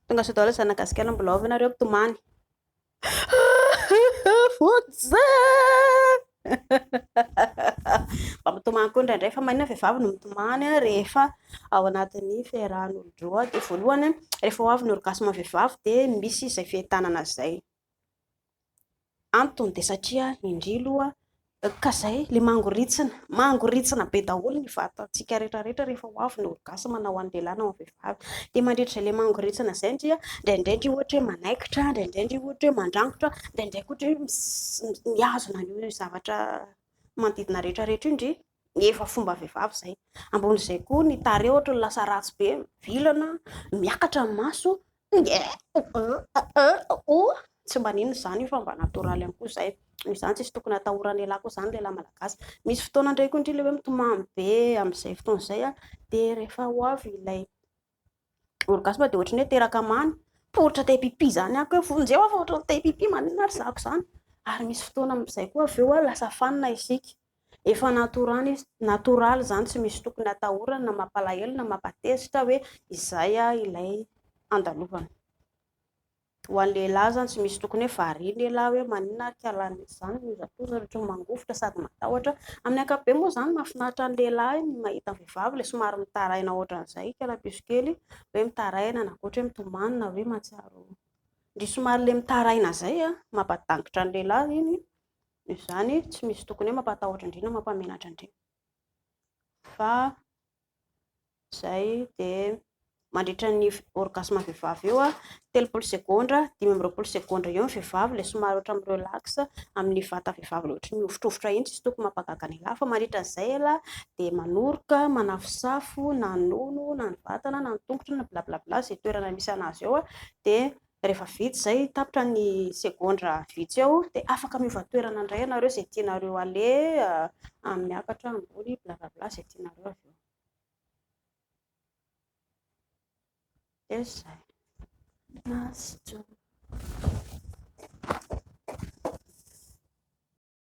Tonga sao daholo zanakasika mbola avy nareo mpitomany. Fotsy mba mitomany koa indraindray fa manina vehivavy no mitomany rehefa ao anatin'ny fiarahan'olo roa. Dia voalohany rehefa ho avy ny orgasme vehivavy dia misy izay fientanana izay. Antony dia satria indrilo ka izay le mangoritsina be daholo ny vatantsika rehetrarehetra rehefa ho avy ny orgasme na ho an'ny lehilahy na ho an'ny vehivavy. Dia mandritra ilay mangoritsina izay indria indraindray ohatra hoe manaikitra, indraindray ohatra hoe mandrangotra, indraindray ohatra hoe mihazona ny zavatra manodidina rehetrarehetra io indry efa fomba vehivavy izay. Ambon'izay koa ny tarehy ohatra ny lasa ratsy be, vilana, miakatra ny maso, tsy mba ninona izany io fa mba natoraly ihany koa izay. Izany tsisy tokony atahoran'ny lehilahy koa izany lehilahy malagasy. Misy fotoana indray koa indrindra hoe mitomany be amin'izay fotoana izay dia rehefa ho avy ilay orgasme dia ohatran'ny hoe teraka many, poritra te pipi izany ako hoe vonjeo aho fa ohatran'ny te pipi maninona ary zako izany. Ary misy fotoana amin'izay koa avy eo lasa fanina isika. Efa natoraly izany, tsy misy tokony atahorana na mampalahelo na mampatezitra hoe izay ilay andalovana. Ho an'ny lehilahy izany tsy misy tokony hoe variana lehilahy hoe maninona ary kialana izany mizatoza ohatra mangofotra sady matahotra. Amin'ny ankapobeny moa izany mahafinaritra ny lehilahy ny mahita ny vehivavy ilay somary mitaraina ohatran'izay kalapiso kely, hoe mitaraina na ohatra hoe mitomany na hoe mahatsiaro ndry somary ilay mitaraina izay mampatangitra ny lehilahy iny. Izany tsy misy tokony hoe mampatahotra indrindra mampamenatra indrindra. Fa izay dia mandritra ny orgasme vehivavy eo 30 segondra 25 segondra eo ny vehivavy ilay somary ohatra mirelax amin'ny vata vehivavy ohatra miofotrofotra iny, tsy tokony mampagaga ny lehilahy. Fa mandritra izay dia manoroka, manafosafo na ny nono na ny vatana na ny tongotra na blablabla izay toerana misy anazy eo. Dia rehefa vita izay tapitra ny segondra vitsy eo dia afaka miova toerana indray ianareo izay tianareo aleha miakatra ambony blablabla izay tianareo avy eo. Dia izay.